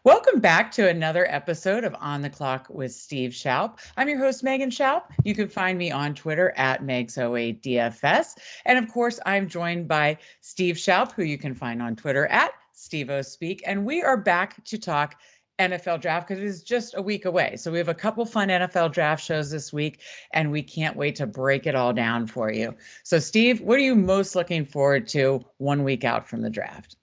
Welcome back to another episode of On the Clock with Steve Shoup. I'm your host, Megan Shoup. You can find me on Twitter at Megs08DFS. And of course, I'm joined by Steve Shoup, who you can find on Twitter at SteveOSpeak. And we are back to talk NFL draft because it is just a week away. So we have a couple fun NFL draft shows this week, and we can't wait to break it all down for you. So, Steve, what are you most looking forward to 1 week out from the draft?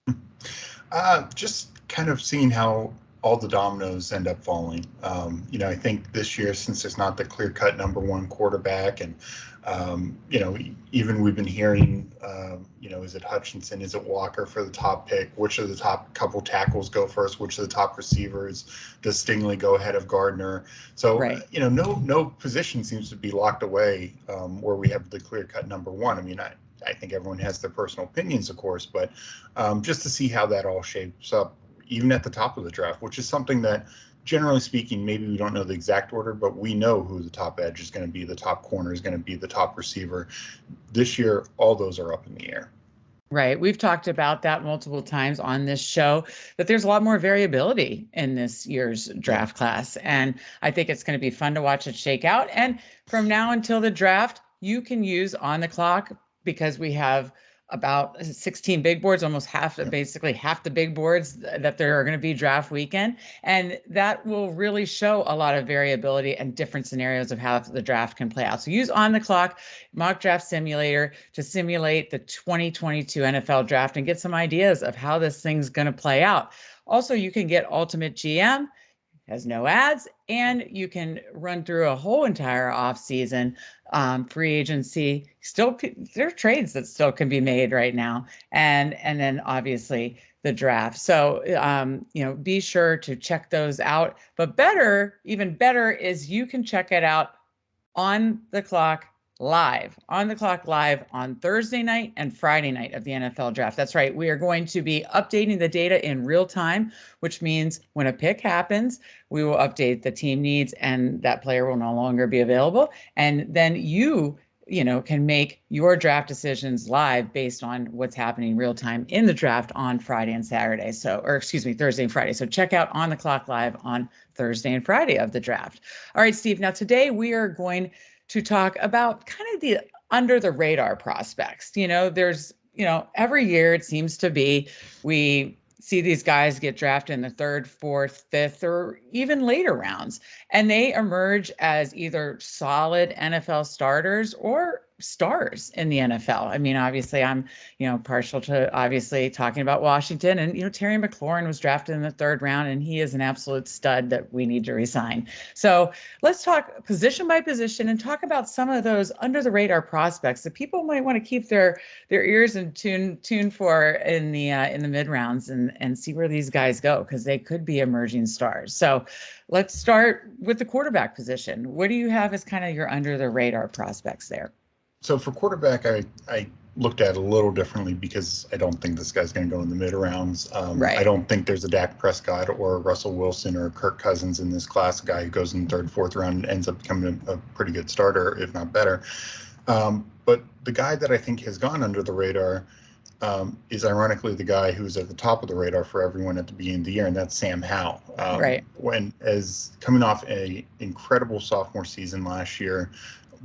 Just kind of seeing how all the dominoes end up falling. I think this year, since there's not the clear-cut number one quarterback, and even we've been hearing, is it Hutchinson, is it Walker for the top pick? Which of the top couple tackles go first? Which of the top receivers does Stingley go ahead of Gardner? So, Right. No position seems to be locked away where we have the clear-cut number one. I think everyone has their personal opinions, of course, but just to see how that all shapes up, even at the top of the draft, which is something that, generally speaking, maybe we don't know the exact order, but we know who the top edge is going to be, the top corner is going to be, the top receiver. This year, all those are up in the air. Right. We've talked about that multiple times on this show, that there's a lot more variability in this year's draft class. And I think it's going to be fun to watch it shake out. And from now until the draft, you can use On the Clock because we have about 16 big boards, almost basically half the big boards that there are going to be draft weekend. And that will really show a lot of variability and different scenarios of how the draft can play out. So use On the Clock mock draft simulator to simulate the 2022 NFL draft and get some ideas of how this thing's going to play out. Also, you can get Ultimate GM, has no ads, and you can run through a whole entire offseason free agency. Still, there are trades that still can be made right now, and then obviously the draft. So be sure to check those out. But even better, is you can check it out on the clock live on Thursday night and Friday night of the NFL draft. That's right. We are going to be updating the data in real time, which means when a pick happens, we will update the team needs and that player will no longer be available. And then you can make your draft decisions live based on what's happening real time in the draft on Friday and Saturday. Thursday and Friday. So check out On the Clock Live on Thursday and Friday of the draft. All right, Steve. Now today we are going to talk about kind of the under the radar prospects. There's, every year it seems to be we see these guys get drafted in the third, fourth, fifth, or even later rounds, and they emerge as either solid NFL starters or stars in the NFL. I mean, obviously, I'm, partial to obviously talking about Washington, and Terry McLaurin was drafted in the third round, and he is an absolute stud that we need to resign. So let's talk position by position and talk about some of those under the radar prospects that people might want to keep their ears in tune for in the mid rounds and see where these guys go, because they could be emerging stars. So let's start with the quarterback position. What do you have as kind of your under the radar prospects there? So for quarterback, I looked at it a little differently because I don't think this guy's going to go in the mid rounds. Right. I don't think there's a Dak Prescott or Russell Wilson or Kirk Cousins in this class, a guy who goes in the third, fourth round and ends up becoming a pretty good starter, if not better. But the guy that I think has gone under the radar is ironically the guy who's at the top of the radar for everyone at the beginning of the year, and that's Sam Howell. Right. As coming off an incredible sophomore season last year,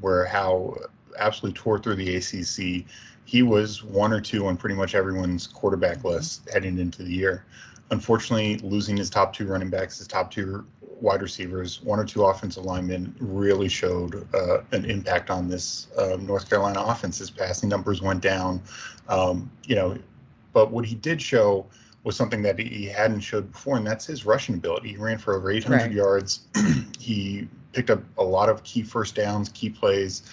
where Howell absolutely tore through the ACC. He was one or two on pretty much everyone's quarterback list heading into the year. Unfortunately, losing his top two running backs, his top two wide receivers, one or two offensive linemen really showed an impact on this North Carolina offense. His passing numbers went down, but what he did show was something that he hadn't showed before, and that's his rushing ability. He ran for over 800 yards. He picked up a lot of key first downs, key plays,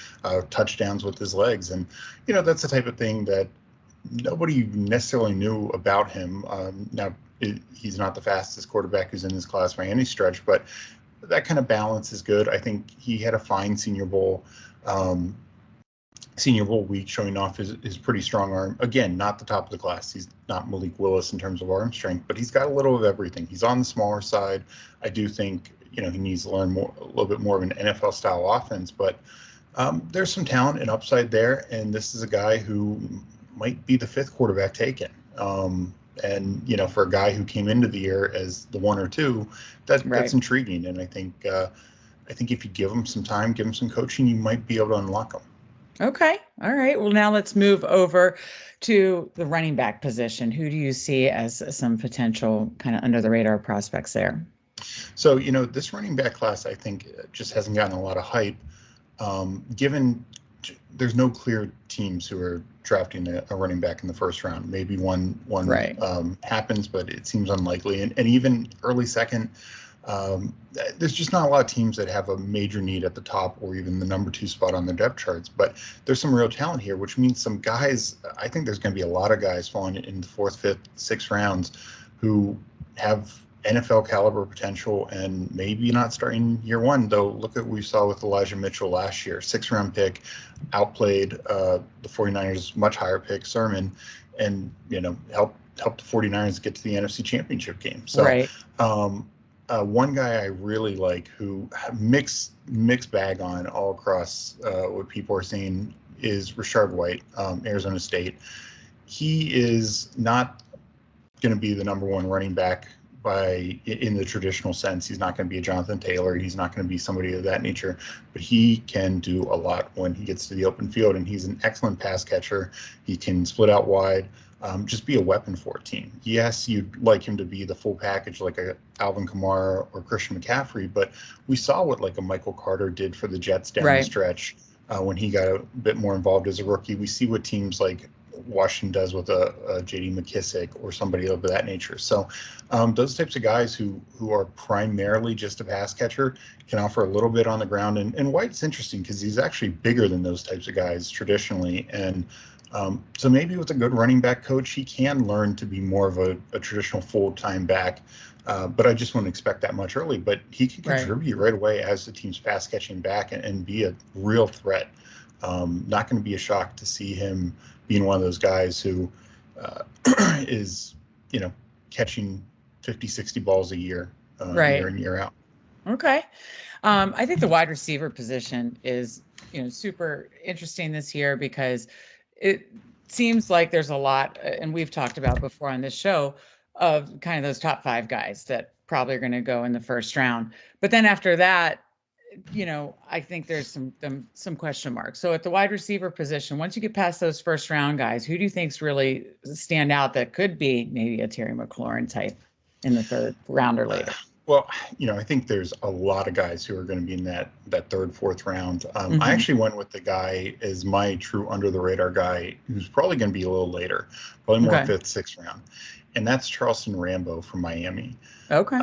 touchdowns with his legs. And, that's the type of thing that nobody necessarily knew about him. He's not the fastest quarterback who's in this class by any stretch, but that kind of balance is good. I think he had a fine Senior Bowl week, showing off his pretty strong arm. Again, not the top of the class. He's not Malik Willis in terms of arm strength, but he's got a little of everything. He's on the smaller side. I do think he needs to learn a little bit more of an NFL style offense, but there's some talent and upside there. And this is a guy who might be the fifth quarterback taken. And, for a guy who came into the year as the 1 or 2, that's intriguing. And I think if you give him some time, give him some coaching, you might be able to unlock him. Okay. All right. Well, now let's move over to the running back position. Who do you see as some potential kind of under the radar prospects there? So, this running back class, I think, just hasn't gotten a lot of hype, given there's no clear teams who are drafting a running back in the first round. Maybe one happens, but it seems unlikely. And even early second, there's just not a lot of teams that have a major need at the top or even the number 2 spot on their depth charts. But there's some real talent here, which means some guys, I think there's going to be a lot of guys falling in the 4th, 5th, 6th rounds who have NFL caliber potential and maybe not starting year 1, though. Look at what we saw with Elijah Mitchell last year, 6th round pick, outplayed the 49ers much higher pick Sermon, and helped the 49ers get to the NFC Championship game. So one guy I really like, who mixed bag on all across what people are saying, is Rachaad White, Arizona State. He is not going to be the number 1 running back in the traditional sense. He's not going to be a Jonathan Taylor. He's not going to be somebody of that nature, but he can do a lot when he gets to the open field, and he's an excellent pass catcher. He can split out wide, just be a weapon for a team. Yes, you'd like him to be the full package like a Alvin Kamara or Christian McCaffrey, but we saw what like a Michael Carter did for the Jets down the stretch when he got a bit more involved as a rookie. We see what teams like Washington does with a J.D. McKissick or somebody of that nature. So those types of guys who are primarily just a pass catcher can offer a little bit on the ground. And White's interesting because he's actually bigger than those types of guys traditionally. And so maybe with a good running back coach, he can learn to be more of a traditional full-time back. But I just wouldn't expect that much early. But he can contribute right away as the team's pass catching back and be a real threat. Not going to be a shock to see him being one of those guys who is, catching 50, 60 balls a year, year in, year out. Okay. I think the wide receiver position is, super interesting this year because it seems like there's a lot, and we've talked about before on this show, of kind of those top 5 guys that probably are going to go in the first round. But then after that, I think there's some question marks. So at the wide receiver position, once you get past those first round guys, who do you think's really stand out that could be maybe a Terry McLaurin type in the 3rd round or later? Well, I think there's a lot of guys who are going to be in that 3rd, 4th round. I actually went with the guy as my true under the radar guy, who's probably going to be a little later, probably more 5th, 6th round, and that's Charleston Rambo from Miami. Okay.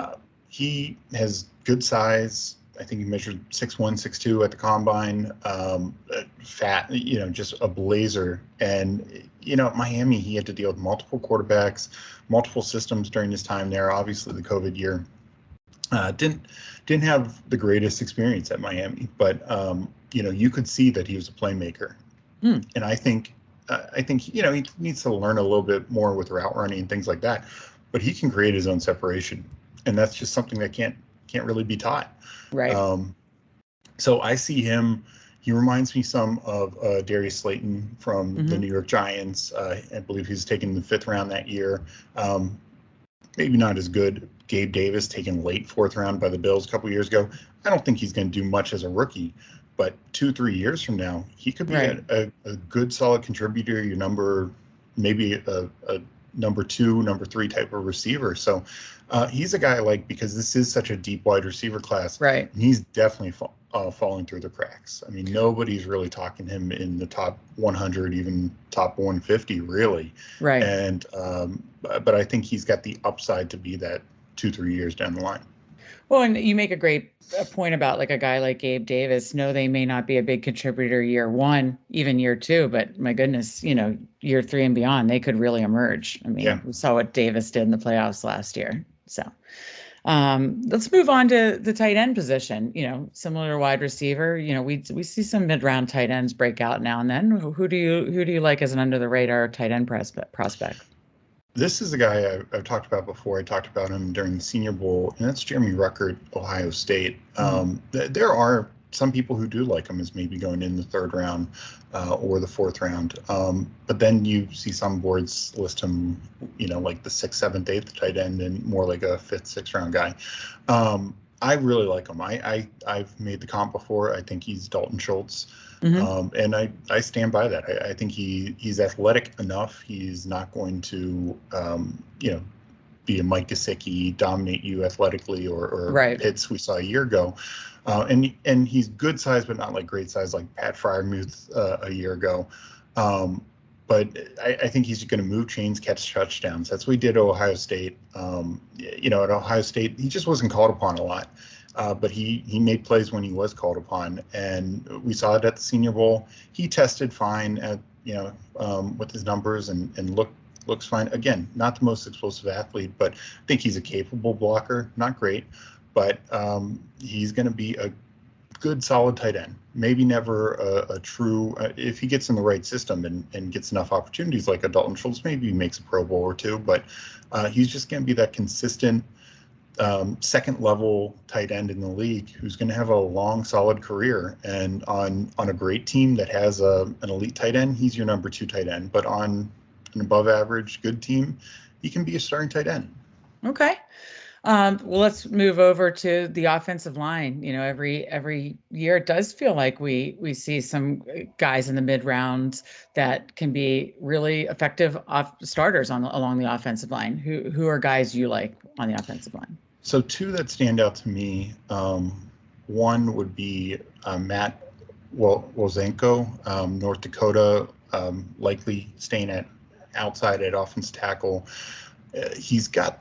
He has good size. I think he measured 6'1", 6'2" at the combine. Fat, just a blazer. And at Miami, he had to deal with multiple quarterbacks, multiple systems during his time there. Obviously, the COVID year. Didn't have the greatest experience at Miami, but you could see that he was a playmaker. And I think he needs to learn a little bit more with route running and things like that, but he can create his own separation, and that's just something that can't really be taught. Right. So I see him. He reminds me some of Darius Slayton from the New York Giants. I believe he's taken the 5th round that year. Maybe not as good. Gabe Davis taken late 4th round by the Bills a couple years ago. I don't think he's going to do much as a rookie, but 2-3 years from now, he could be a good, solid contributor. Maybe a number 2, number 3 type of receiver. So he's a guy I like because this is such a deep wide receiver class. Right. And he's definitely falling through the cracks. I mean, nobody's really talking him in the top 100, even top 150, really. Right. And but I think he's got the upside to be that 2-3 years down the line. Well, and you make a great point about like a guy like Gabe Davis. No, they may not be a big contributor year 1, even year 2, but my goodness, year 3 and beyond, they could really emerge. I mean, we saw what Davis did in the playoffs last year. So let's move on to the tight end position. Similar to wide receiver, we see some mid-round tight ends break out now and then. Who do you like as an under the radar tight end prospect? This is a guy I've talked about before. I talked about him during the Senior Bowl, and that's Jeremy Ruckert, Ohio State. There are some people who do like him is maybe going in the third round or the fourth round. But then you see some boards list him, like the sixth, seventh, eighth tight end, and more like a fifth, sixth round guy. I really like him. I've made the comp before. I think he's Dalton Schultz. And I stand by that. I think he's athletic enough. He's not going to, be a Mike Gesicki, dominate you athletically, or Right. Pitts we saw a year ago. And he's good size, but not like great size like Pat Fryermuth a year ago. But I think he's going to move chains, catch touchdowns. That's what he did at Ohio State. At Ohio State, he just wasn't called upon a lot. But he made plays when he was called upon, and we saw it at the Senior Bowl. He tested fine at with his numbers and looks fine. Again, not the most explosive athlete, but I think he's a capable blocker. Not great, but he's going to be a good, solid tight end. Maybe never a true. If he gets in the right system and gets enough opportunities like a Dalton Schultz, maybe he makes a Pro Bowl or two. But he's just going to be that consistent second level tight end in the league who's going to have a long, solid career. And on a great team that has an elite tight end, he's your number 2 tight end. But on an above average good team, he can be a starting tight end. Okay. Well, let's move over to the offensive line. Every year it does feel like we see some guys in the mid rounds that can be really effective starters along the offensive line. Who are guys you like on the offensive line? So 2 that stand out to me. One would be Matt Wozenko, North Dakota, likely staying outside at offensive tackle. He's got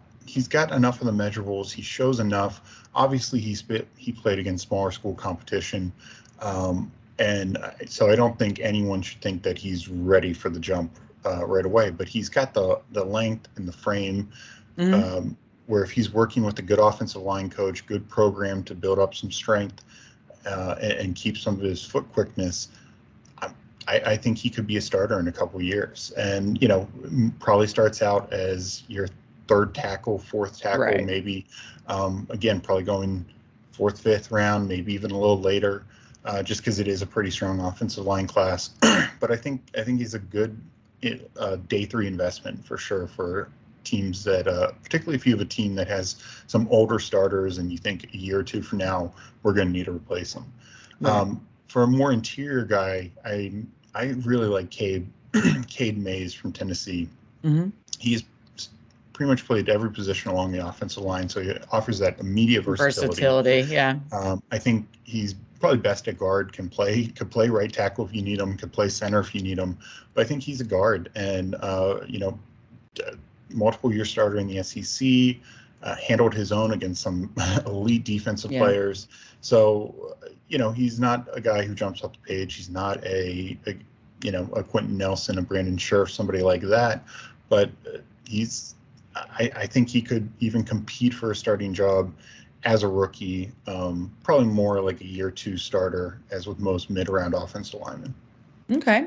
enough of the measurables. He shows enough. Obviously, he played against smaller school competition, and so I don't think anyone should think that he's ready for the jump right away. But he's got the length and the frame. Where if he's working with a good offensive line coach, good program to build up some strength and keep some of his foot quickness, I think he could be a starter in a couple of years. And, probably starts out as your third tackle, fourth tackle, right. Maybe. Again, probably going fourth, fifth round, maybe even a little later, just because it is a pretty strong offensive line class. But I think he's a good day 3 investment for sure for teams that, particularly if you have a team that has some older starters and you think a year or 2 from now we're going to need to replace them. Right. For a more interior guy, I really like Cade Mays from Tennessee. He's pretty much played every position along the offensive line, so he offers that immediate versatility. Yeah. I think he's probably best at guard. Could play right tackle if you need him. Could play center if you need him. But I think he's a guard, and multiple year starter in the SEC, handled his own against some elite defensive players. So, he's not a guy who jumps off the page. He's not a Quentin Nelson, a Brandon Scherf, somebody like that. But I think he could even compete for a starting job as a rookie, probably more like a year 2 starter, as with most mid-round offensive linemen. Okay.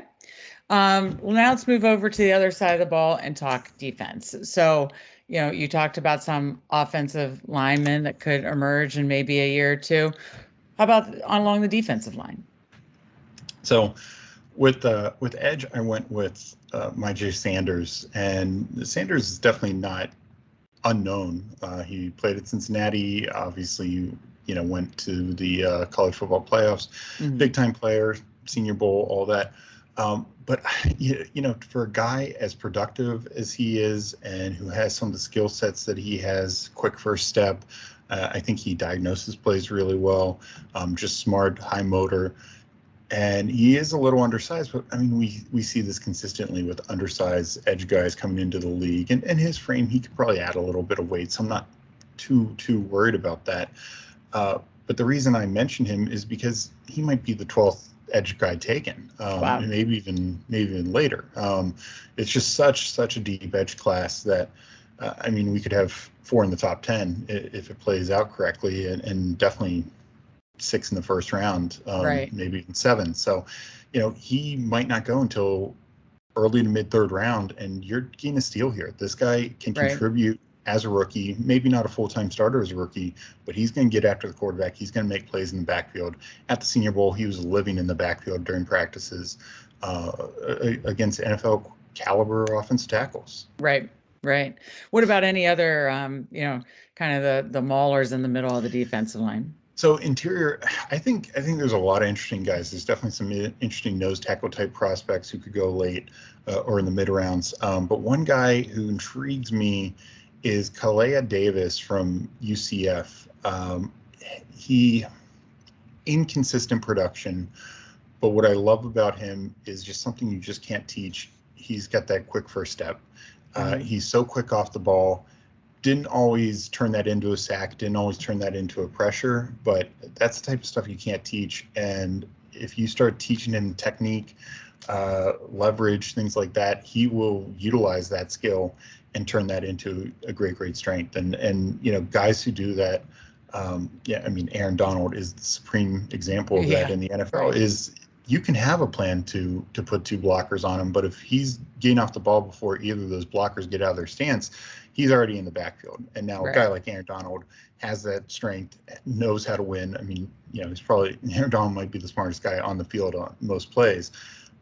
Well, now let's move over to the other side of the ball and talk defense. So, you talked about some offensive linemen that could emerge in maybe a year or 2. How about along the defensive line? So with edge, I went with Myjai Sanders, and Sanders is definitely not unknown. He played at Cincinnati, obviously, went to the college football playoffs, big time player, Senior Bowl, all that. But for a guy as productive as he is and who has some of the skill sets that he has, quick first step, I think he diagnoses plays really well, just smart, high motor. And he is a little undersized, but I mean, we see this consistently with undersized edge guys coming into the league. And his frame, he could probably add a little bit of weight, so I'm not too worried about that. But the reason I mention him is because he might be the 12th edge guy taken, Wow. maybe even later. It's just such a deep edge class that we could have 4 in the top 10 if it plays out correctly, and definitely 6 in the first round, right. Maybe even 7. So, he might not go until early to mid 3rd round, and you're getting a steal here. This guy can contribute as a rookie, maybe not a full-time starter as a rookie, but he's going to get after the quarterback. He's going to make plays in the backfield. At the Senior Bowl, he was living in the backfield during practices against NFL caliber offensive tackles. Right. Right. What about any other, kind of the maulers in the middle of the defensive line? So interior, I think there's a lot of interesting guys. There's definitely some interesting nose tackle type prospects who could go late or in the mid rounds. But one guy who intrigues me is Kalea Davis from UCF. He inconsistent production, but what I love about him is just something you just can't teach. He's got that quick first step. He's so quick off the ball. Didn't always turn that into a sack, didn't always turn that into a pressure, but that's the type of stuff you can't teach. And if you start teaching him technique, leverage, things like that, he will utilize that skill and turn that into a great strength. And guys who do that, Aaron Donald is the supreme example of that in the NFL. Is you can have a plan to put two blockers on him, but if he's getting off the ball before either of those blockers get out of their stance, he's already in the backfield. And now a guy like Aaron Donald has that strength, knows how to win. I mean, Aaron Donald might be the smartest guy on the field on most plays.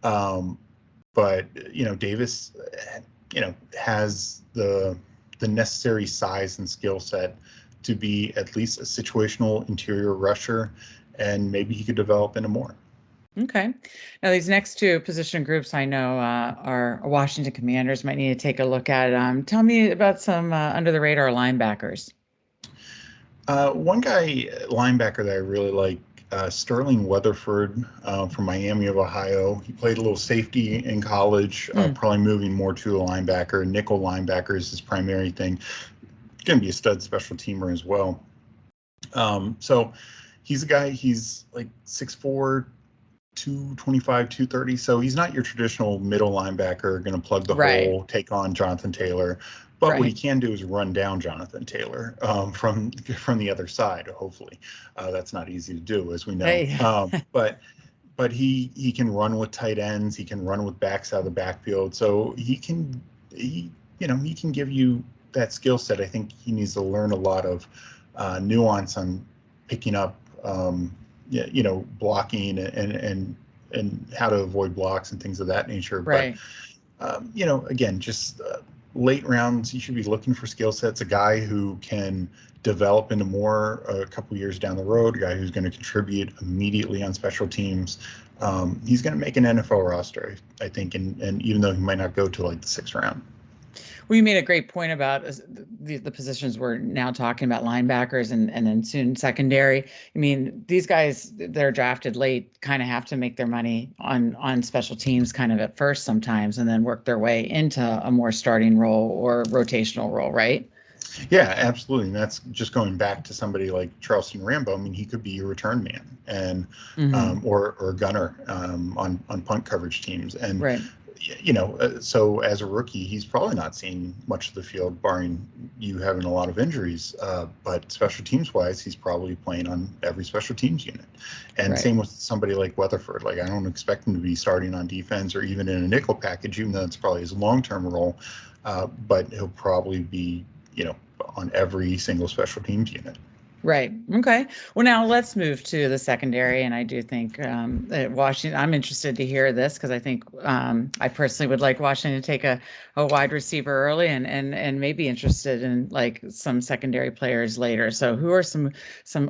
But Davis, has the necessary size and skill set to be at least a situational interior rusher, and maybe he could develop into more. Okay. Now, these next two position groups I know are Washington Commanders. Might need to take a look at. Tell me about some under the radar linebackers. One guy, linebacker that I really like, Sterling Weatherford from Miami of Ohio. He played a little safety in college, probably moving more to a linebacker. Nickel linebacker is his primary thing. Going to be a stud special teamer as well. So he's a guy, he's like 6'4", 225, 230. So he's not your traditional middle linebacker, going to plug the hole, take on Jonathan Taylor. But what he can do is run down Jonathan Taylor from the other side. Hopefully, that's not easy to do, as we know. But he can run with tight ends. He can run with backs out of the backfield. So he can give you that skill set. I think he needs to learn a lot of nuance on picking up, blocking and how to avoid blocks and things of that nature. But again, just late rounds, you should be looking for skill sets. A guy who can develop into more a couple years down the road. A guy who's going to contribute immediately on special teams. He's going to make an NFL roster, I think, and even though he might not go to like the 6th round. Well, you made a great point about the positions we're now talking about, linebackers and then soon secondary. I mean, these guys, they're drafted late, kind of have to make their money on special teams kind of at first sometimes, and then work their way into a more starting role or rotational role, right? Yeah, absolutely. And that's just going back to somebody like Charleston Rambo. I mean, he could be your return man and or a gunner on punt coverage teams. And so as a rookie, he's probably not seeing much of the field, barring you having a lot of injuries. But special teams wise, he's probably playing on every special teams unit. And same with somebody like Weatherford. Like, I don't expect him to be starting on defense or even in a nickel package, even though it's probably his long-term role. But he'll probably be, on every single special teams unit. Right. Okay. Well, now let's move to the secondary. And I do think that Washington, I'm interested to hear this because I think I personally would like Washington to take a wide receiver early and maybe interested in like some secondary players later. So who are some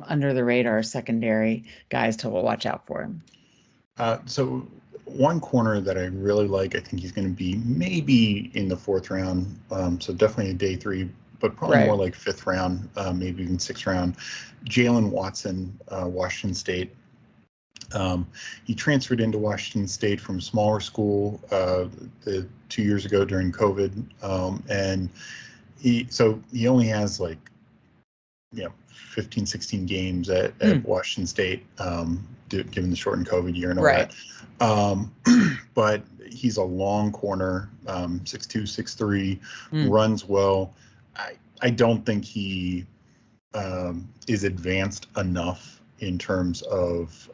under the radar secondary guys to watch out for? So one corner that I really like, I think he's going to be maybe in the 4th round. So definitely a day 3, but probably more like 5th round, maybe even 6th round. Jalen Watson, Washington State. He transferred into Washington State from a smaller school 2 years ago during COVID, and he only has 15, 16 games at Washington State, given the shortened COVID year and all that. But he's a long corner, 6'2", 6'3", runs well. I don't think he is advanced enough in terms of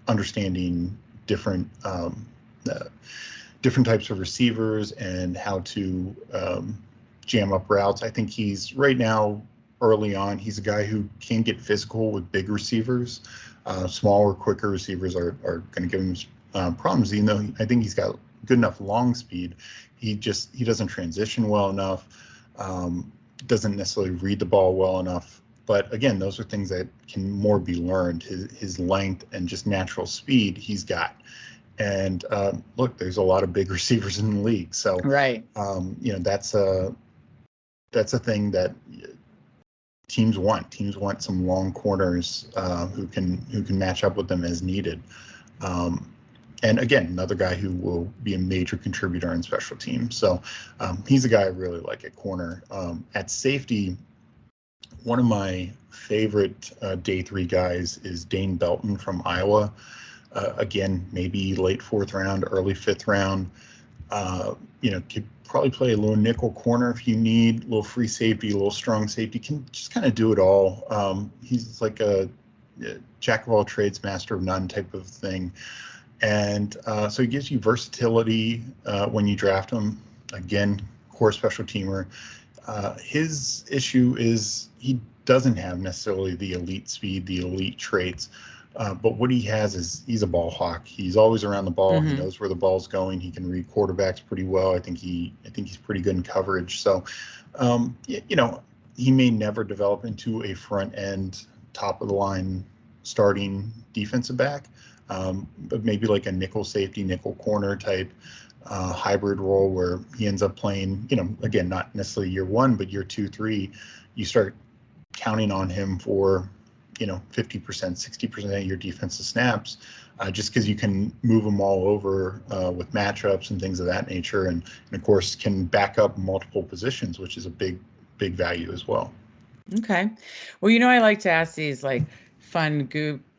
understanding different types of receivers and how to jam up routes. I think he's right now early on. He's a guy who can get physical with big receivers. Smaller, quicker receivers are going to give him problems. Even though I think he's got good enough long speed, he doesn't transition well enough. Doesn't necessarily read the ball well enough. But again, those are things that can more be learned. His length and just natural speed he's got. And look, there's a lot of big receivers in the league, so right. That's a thing that teams want. Teams want some long corners who can match up with them as needed. And again, another guy who will be a major contributor in special teams. So he's a guy I really like at corner. At safety, one of my favorite day 3 guys is Dane Belton from Iowa. Again, maybe late 4th round, early 5th round. Could probably play a little nickel corner if you need, a little free safety, a little strong safety. Can just kind of do it all. He's like a jack of all trades, master of none type of thing. And so he gives you versatility when you draft him. Again, core special teamer. His issue is he doesn't have necessarily the elite speed, the elite traits. But what he has is he's a ball hawk. He's always around the ball. Mm-hmm. He knows where the ball's going. He can read quarterbacks pretty well. I think he's pretty good in coverage. So, he may never develop into a front end, top of the line starting defensive back, but maybe like a nickel safety, nickel corner type hybrid role where he ends up playing. Again, not necessarily year 1, but year 2, 3, you start counting on him for 50%, 60% of your defensive snaps, just because you can move them all over with matchups and things of that nature, and of course can back up multiple positions, which is a big value as well. Okay. Well, I like to ask these like fun,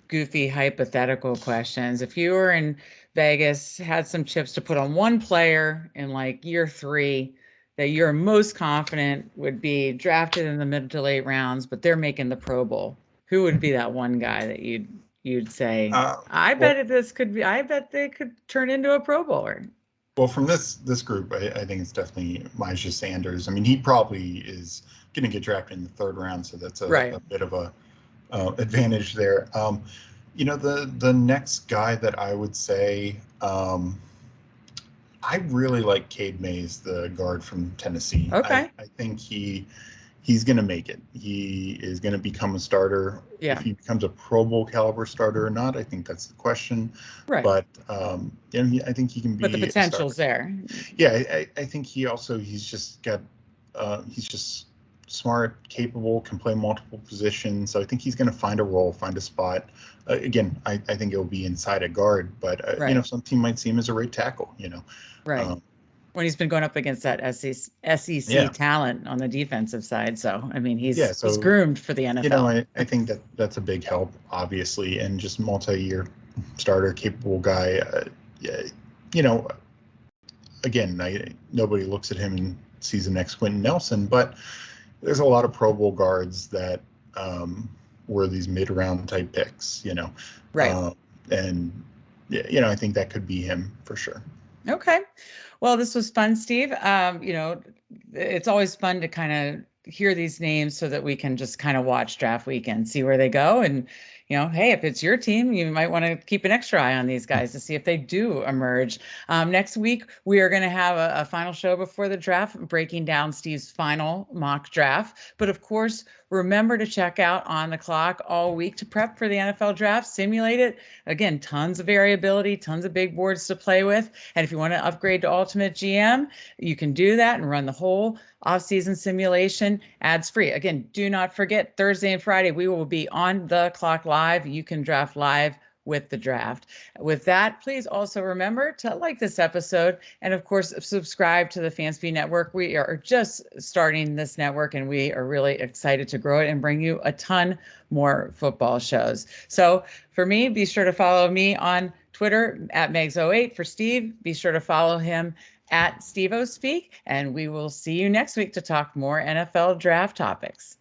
goofy, hypothetical questions. If you were in Vegas, had some chips to put on one player in like year 3 that you're most confident would be drafted in the mid to late rounds, but they're making the Pro Bowl, who would be that one guy that you'd say, I bet they could turn into a Pro Bowler? Well, from this group, I think it's definitely Myjah Sanders. I mean, he probably is going to get drafted in the 3rd round, so that's a bit of a advantage there. The next guy that I would say, I really like Cade Mays, the guard from Tennessee. Okay. I think he's going to make it. He is going to become a starter. Yeah. If he becomes a Pro Bowl caliber starter or not, I think that's the question. Right. But I think he can be. But the potential's there. Yeah, I think he's just got. He's just smart, capable, can play multiple positions. So I think he's going to find a role, find a spot. Again, I think it'll be inside a guard, but some team might see him as a right tackle. Right. When he's been going up against that SEC talent on the defensive side. So, I mean, he's groomed for the NFL. I think that's a big help, obviously, and just multi-year starter, capable guy. Again, nobody looks at him and sees the next Quentin Nelson, but there's a lot of Pro Bowl guards that were these mid-round type picks, Right. And, I think that could be him for sure. Okay. Well, this was fun, Steve. It's always fun to kind of hear these names so that we can just kind of watch draft weekend, see where they go. And, hey, if it's your team, you might want to keep an extra eye on these guys to see if they do emerge. Next week, we are going to have a final show before the draft, breaking down Steve's final mock draft. But of course, remember to check out On the Clock all week to prep for the NFL draft, simulate it. Again, tons of variability, tons of big boards to play with. And if you want to upgrade to Ultimate GM, you can do that and run the whole off-season simulation ads free. Again, do not forget Thursday and Friday, we will be On the Clock live. You can draft live with the draft. With that, please also remember to like this episode and of course, subscribe to the Fanspeak Network. We are just starting this network and we are really excited to grow it and bring you a ton more football shows. So for me, be sure to follow me on Twitter at Megs08. For Steve, be sure to follow him at SteveOSpeak, and we will see you next week to talk more NFL draft topics.